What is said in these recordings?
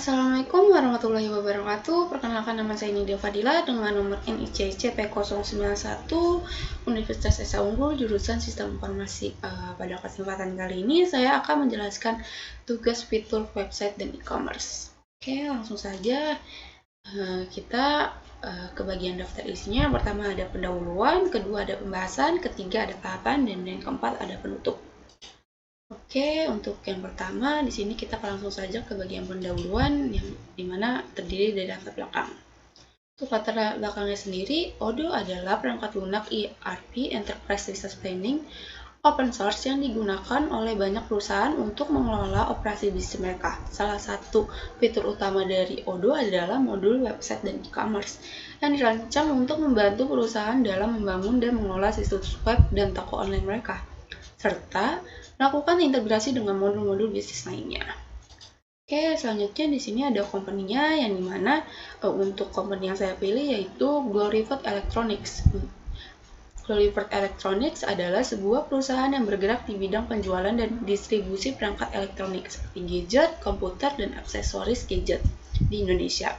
Assalamualaikum warahmatullahi wabarakatuh. Perkenalkan, nama saya Nidia Fadila dengan nomor NIC CP091 Universitas Esa Unggul jurusan Sistem Informasi. Pada kesempatan kali ini saya akan menjelaskan tugas fitur website dan e-commerce. Oke, langsung saja kita ke bagian daftar isinya. Pertama ada pendahuluan, kedua ada pembahasan, ketiga ada tahapan, dan yang keempat ada penutup. Oke, untuk yang pertama di sini kita akan langsung saja ke bagian pendahuluan yang dimana terdiri dari latar belakang. Untuk latar belakangnya sendiri, Odoo adalah perangkat lunak ERP (Enterprise Resource Planning) open source yang digunakan oleh banyak perusahaan untuk mengelola operasi bisnis mereka. Salah satu fitur utama dari Odoo adalah modul website dan e-commerce yang dirancang untuk membantu perusahaan dalam membangun dan mengelola situs web dan toko online mereka, serta lakukan integrasi dengan modul-modul bisnis lainnya. Oke, selanjutnya di sini ada company-nya yang dimana untuk company yang saya pilih yaitu Gloryford Electronics. Gloryford Electronics adalah sebuah perusahaan yang bergerak di bidang penjualan dan distribusi perangkat elektronik seperti gadget, komputer, dan aksesoris gadget di Indonesia.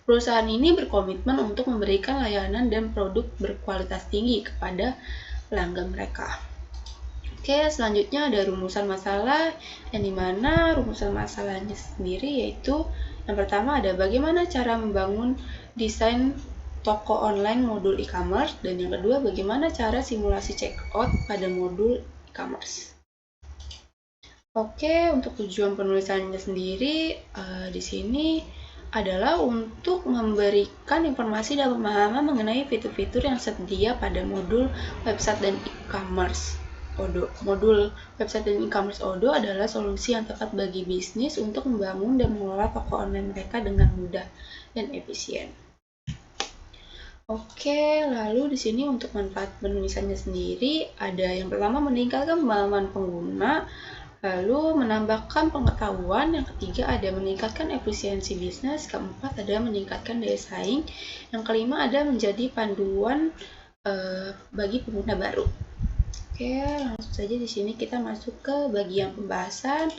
Perusahaan ini berkomitmen untuk memberikan layanan dan produk berkualitas tinggi kepada pelanggan mereka. Oke, selanjutnya ada rumusan masalah yang dimana rumusan masalahnya sendiri yaitu yang pertama ada bagaimana cara membangun desain toko online modul e-commerce, dan yang kedua bagaimana cara simulasi checkout pada modul e-commerce. Oke, untuk tujuan penulisannya sendiri di sini adalah untuk memberikan informasi dan pemahaman mengenai fitur-fitur yang tersedia pada modul website dan e-commerce Odoo. Modul website dan e-commerce Odoo adalah solusi yang tepat bagi bisnis untuk membangun dan mengelola toko online mereka dengan mudah dan efisien. Oke, lalu di sini untuk manfaat penulisannya sendiri ada yang pertama meningkatkan pemahaman pengguna, lalu menambahkan pengetahuan, yang ketiga ada meningkatkan efisiensi bisnis, keempat ada meningkatkan daya saing, yang kelima ada menjadi panduan bagi pengguna baru. Oke, langsung saja di sini kita masuk ke bagian pembahasan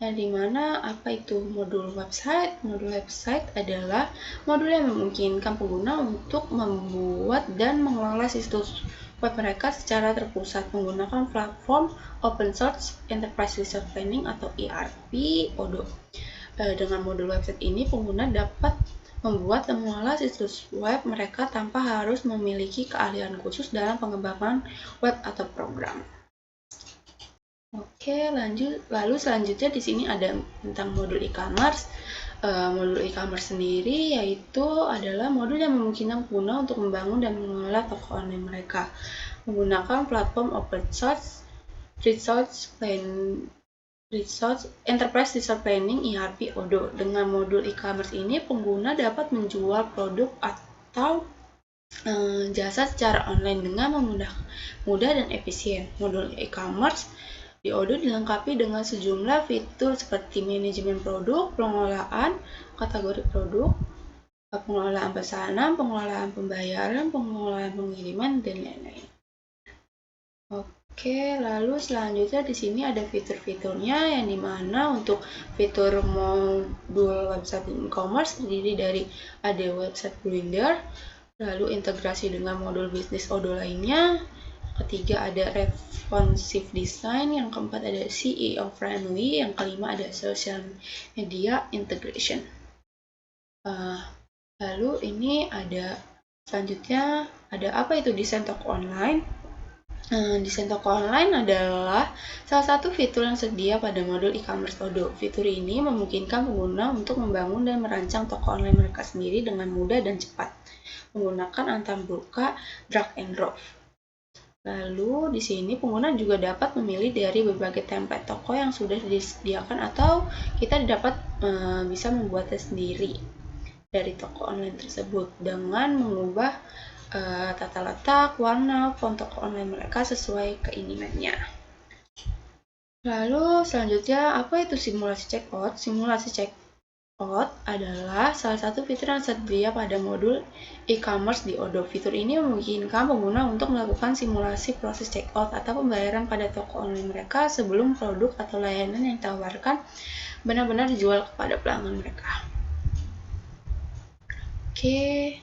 yang dimana apa itu modul website. Modul website adalah modul yang memungkinkan pengguna untuk membuat dan mengelola situs web mereka secara terpusat menggunakan platform open source Enterprise Resource Planning atau ERP Odoo. Dengan modul website ini pengguna dapat membuat dan mengelola situs web mereka tanpa harus memiliki keahlian khusus dalam pengembangan web atau program. Oke, lalu selanjutnya di sini ada tentang modul e-commerce. Modul e-commerce sendiri yaitu adalah modul yang memungkinkan pengguna untuk membangun dan mengelola toko online mereka menggunakan platform open source Enterprise Resource Planning ERP Odoo. Dengan modul e-commerce ini, pengguna dapat menjual produk atau jasa secara online dengan mudah dan efisien. Modul e-commerce di Odoo dilengkapi dengan sejumlah fitur seperti manajemen produk, pengelolaan kategori produk, pengelolaan pesanan, pengelolaan pembayaran, pengelolaan pengiriman, dan lain-lain. Oke, lalu selanjutnya di sini ada fitur-fiturnya yang dimana untuk fitur modul website e-commerce terdiri dari ada website builder, lalu integrasi dengan modul bisnis Odoo lainnya, ketiga ada responsive design, yang keempat ada CEO friendly, yang kelima ada social media integration. Lalu ini ada selanjutnya ada apa itu desain toko online. Desain toko online adalah salah satu fitur yang tersedia pada modul e-commerce Odoo. Fitur ini memungkinkan pengguna untuk membangun dan merancang toko online mereka sendiri dengan mudah dan cepat menggunakan antar buka drag and drop. Lalu di sini pengguna juga dapat memilih dari berbagai template toko yang sudah disediakan atau kita dapat bisa membuatnya sendiri dari toko online tersebut dengan mengubah tata letak, warna, font toko online mereka sesuai keinginannya. Lalu selanjutnya apa itu simulasi checkout? Simulasi checkout adalah salah satu fitur yang tersedia pada modul e-commerce di Odoo. Fitur ini memungkinkan pengguna untuk melakukan simulasi proses checkout atau pembayaran pada toko online mereka sebelum produk atau layanan yang ditawarkan benar-benar dijual kepada pelanggan mereka. Oke,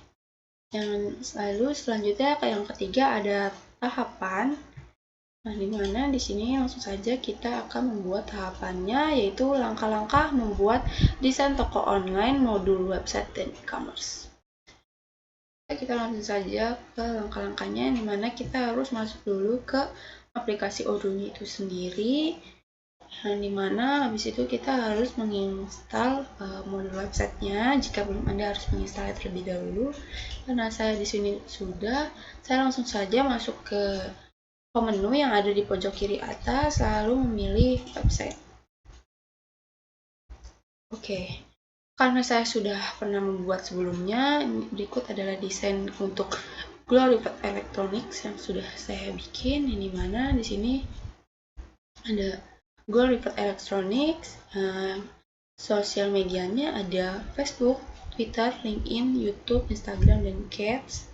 lalu selanjutnya yang ketiga ada tahapan. Nah, dimana di sini langsung saja kita akan membuat tahapannya, yaitu langkah-langkah membuat desain toko online, modul website, dan e-commerce. Kita langsung saja ke langkah-langkahnya, dimana kita harus masuk dulu ke aplikasi Odoo itu sendiri. Nah, dimana habis itu kita harus menginstal modul websitenya. Jika belum, Anda harus menginstal terlebih dahulu. Karena saya di sini sudah, saya langsung saja masuk ke menu yang ada di pojok kiri atas, lalu memilih website. Oke, karena saya sudah pernah membuat sebelumnya, berikut adalah desain untuk Glorified Electronics yang sudah saya bikin. Ini mana di sini ada Glorified Electronics, sosial medianya ada Facebook, Twitter, LinkedIn, YouTube, Instagram, dan Cats.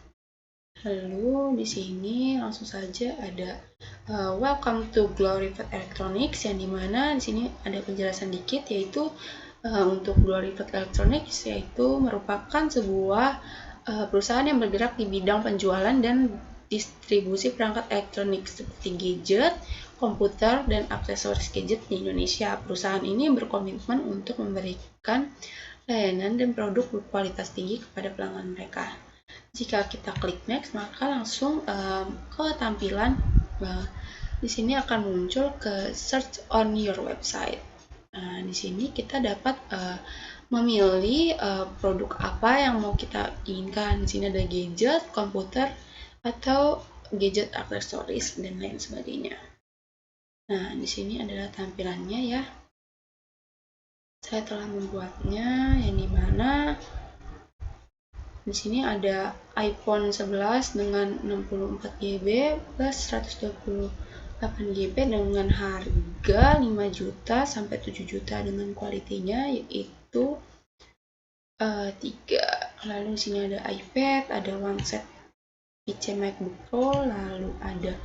Lalu di sini langsung saja ada Welcome to Glorified Electronics, yang dimana di sini ada penjelasan dikit, yaitu untuk Glorified Electronics yaitu merupakan sebuah perusahaan yang bergerak di bidang penjualan dan distribusi perangkat elektronik seperti gadget, komputer, dan aksesoris gadget di Indonesia. Perusahaan ini berkomitmen untuk memberikan layanan dan produk berkualitas tinggi kepada pelanggan mereka. Jika kita klik next, maka langsung ke tampilan di sini akan muncul ke search on your website. Nah, di sini kita dapat memilih produk apa yang mau kita inginkan. Di sini ada gadget, komputer, atau gadget aksesoris dan lain sebagainya. Nah, di sini adalah tampilannya ya. Saya telah membuatnya, yang dimana di sini ada iPhone 11 dengan 64 GB plus 128 GB dengan harga 5 juta sampai 7 juta dengan kualitinya yaitu 3. Lalu di sini ada iPad, ada one set PC MacBook Pro, lalu ada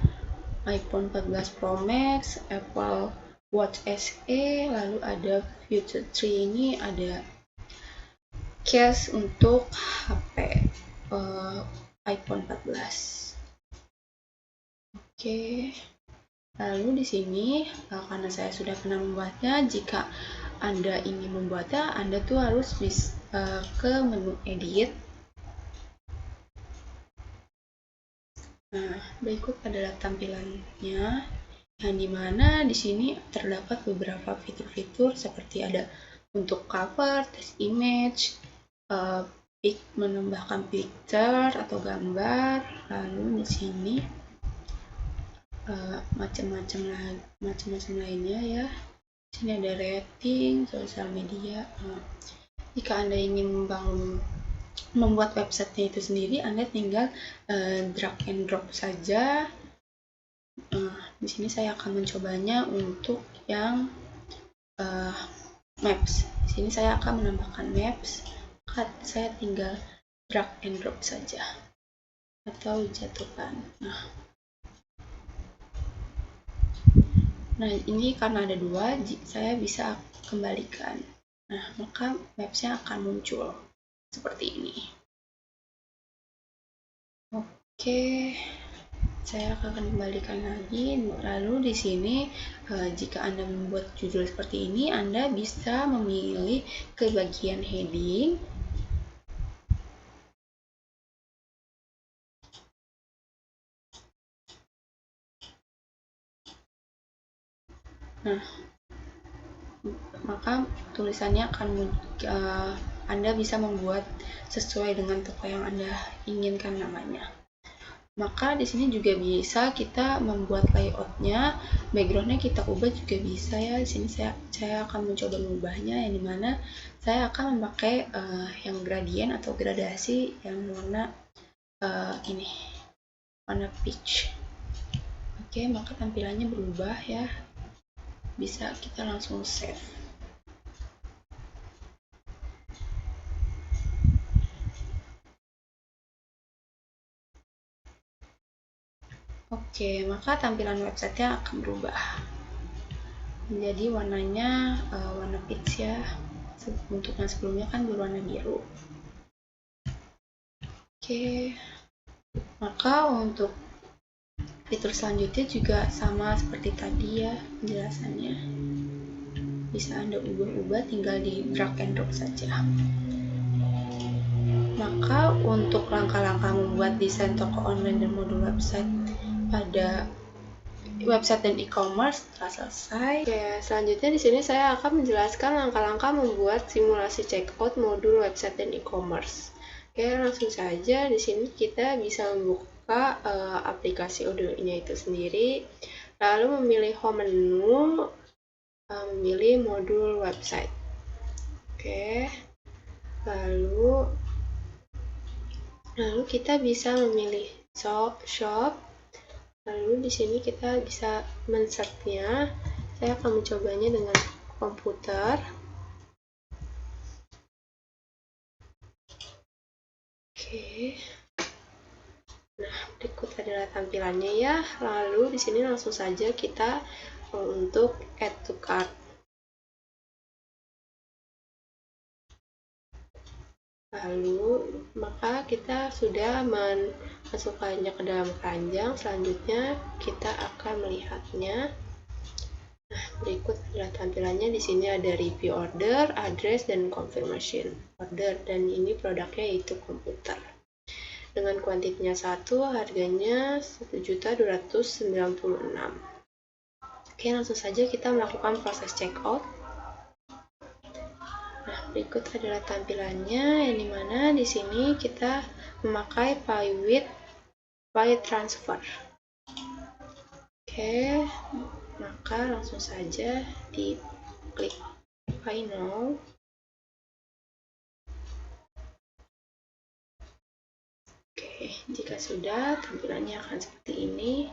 iPhone 14 Pro Max, Apple Watch SE, lalu ada Future 3, ini ada case untuk HP iPhone 14. Oke. Lalu di sini karena saya sudah pernah membuatnya, jika Anda ingin membuatnya, Anda tuh harus ke menu edit. Nah, berikut adalah tampilannya, yang dimana di sini terdapat beberapa fitur-fitur seperti ada untuk cover, text image, menambahkan picture atau gambar, lalu di sini macam-macam lainnya ya. Di sini ada rating, sosial media. Jika Anda ingin membuat websitenya itu sendiri, Anda tinggal drag and drop saja. Di sini saya akan mencobanya untuk yang maps. Di sini saya akan menambahkan maps. Saya tinggal drag and drop saja atau jatuhkan. Nah, ini karena ada 2, saya bisa kembalikan. Nah, maka mapsnya akan muncul seperti ini. Oke, saya akan kembalikan lagi. Lalu di sini jika Anda membuat judul seperti ini, Anda bisa memilih ke bagian heading. Nah, maka tulisannya akan Anda bisa membuat sesuai dengan toko yang Anda inginkan namanya. Maka di sini juga bisa kita membuat layoutnya, backgroundnya kita ubah juga bisa ya. Di sini saya akan mencoba mengubahnya, yang dimana saya akan memakai yang gradient atau gradasi yang warna ini, warna peach. Oke, maka tampilannya berubah ya. Bisa kita langsung save. Oke, maka tampilan websitenya akan berubah menjadi warnanya warna peach ya. Untuk yang sebelumnya kan berwarna biru. Oke, maka untuk fitur selanjutnya juga sama seperti tadi ya penjelasannya. Bisa Anda ubah-ubah, tinggal di drag and drop saja. Maka untuk langkah-langkah membuat desain toko online dan modul website pada website dan e-commerce telah selesai. Oke, selanjutnya di sini saya akan menjelaskan langkah-langkah membuat simulasi checkout modul website dan e-commerce. Oke, langsung saja di sini kita bisa membuka aplikasi Odoo-nya itu sendiri, lalu memilih home menu, memilih modul website. Oke, lalu kita bisa memilih shop. Lalu di sini kita bisa men-search-nya. Saya akan mencobanya dengan komputer. Oke. Nah, berikut adalah tampilannya ya. Lalu di sini langsung saja kita untuk add to cart. Lalu maka kita sudah memasukkannya ke dalam keranjang. Selanjutnya kita akan melihatnya. Nah, berikut adalah tampilannya. Di sini ada review order, address, dan confirmation order, dan ini produknya yaitu komputer. Dengan kuantitinya 1, harganya 1.296.000. Oke, langsung saja kita melakukan proses checkout. Nah, berikut adalah tampilannya, yang dimana di sini kita memakai pay transfer. Oke, maka langsung saja di klik pay now. Oke, jika sudah, tampilannya akan seperti ini.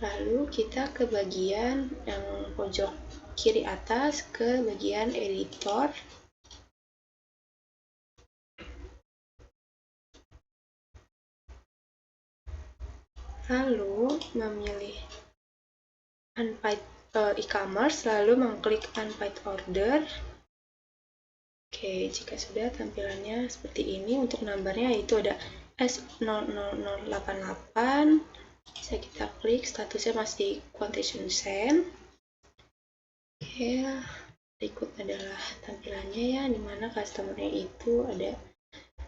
Lalu kita ke bagian yang pojok kiri atas, ke bagian editor. Lalu memilih unpaid e-commerce, lalu mengklik unpaid order. Oke, jika sudah, tampilannya seperti ini. Untuk nomornya yaitu ada S00088. Bisa kita klik, statusnya masih quotation send. Oke, berikut adalah tampilannya ya, dimana customernya itu ada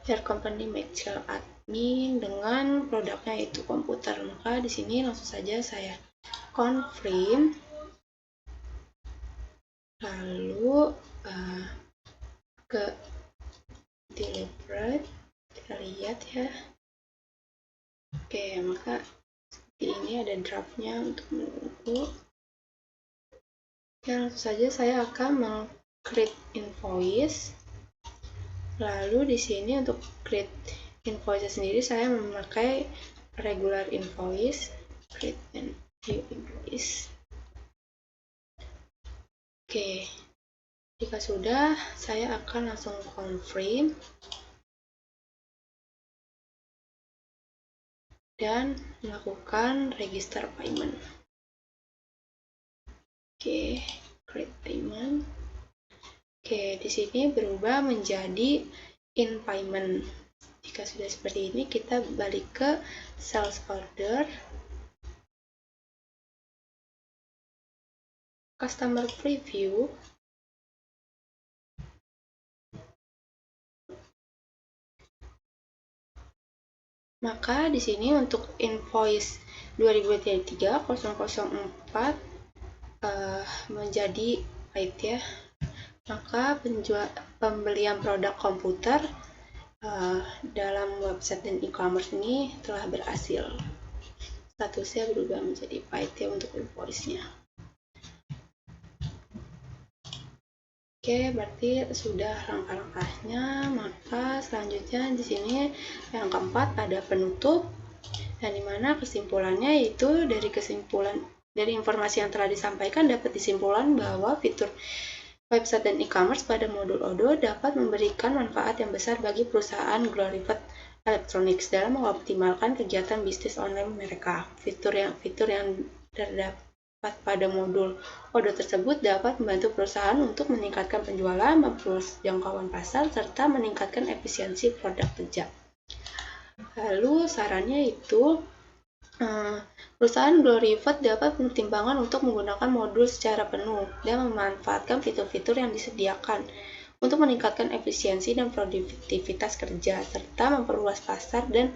Your company Maxwell admin dengan produknya itu komputer. Maka di sini langsung saja saya confirm, lalu ke delivered, kita lihat ya. Oke, maka seperti ini ada draftnya untuk menunggu. Dan langsung saja saya akan meng-create invoice. Lalu di sini untuk create invoice sendiri saya memakai regular invoice, create and view invoice. Oke, jika sudah, saya akan langsung confirm dan melakukan register payment. Oke, create payment. Oke, di sini berubah menjadi in payment. Jika sudah seperti ini, kita balik ke sales order, customer preview, maka di sini untuk invoice 2023-004 menjadi paid ya. Maka pembelian produk komputer dalam website dan e-commerce ini telah berhasil. Statusnya berubah menjadi paid ya untuk invoice-nya. Oke, berarti sudah langkah-langkahnya. Maka selanjutnya di sini yang keempat ada penutup, yang dimana kesimpulannya yaitu dari informasi yang telah disampaikan dapat disimpulkan bahwa fitur website dan e-commerce pada modul Odoo dapat memberikan manfaat yang besar bagi perusahaan Glorified Electronics dalam mengoptimalkan kegiatan bisnis online mereka. Fitur yang terdapat pada modul Odoo tersebut dapat membantu perusahaan untuk meningkatkan penjualan, memperluas jangkauan pasar, serta meningkatkan efisiensi produk kerja. Lalu sarannya itu perusahaan Glorified dapat mempertimbangkan untuk menggunakan modul secara penuh dan memanfaatkan fitur-fitur yang disediakan untuk meningkatkan efisiensi dan produktivitas kerja, serta memperluas pasar dan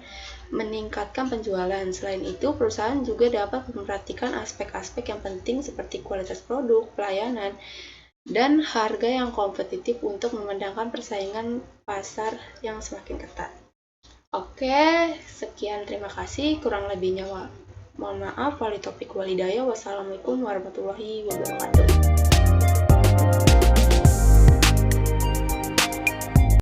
meningkatkan penjualan. Selain itu, perusahaan juga dapat memperhatikan aspek-aspek yang penting seperti kualitas produk, pelayanan, dan harga yang kompetitif untuk memenangkan persaingan pasar yang semakin ketat. Oke, sekian, terima kasih. Kurang lebihnya mohon maaf. Wali topik walidaya. Wassalamualaikum warahmatullahi wabarakatuh.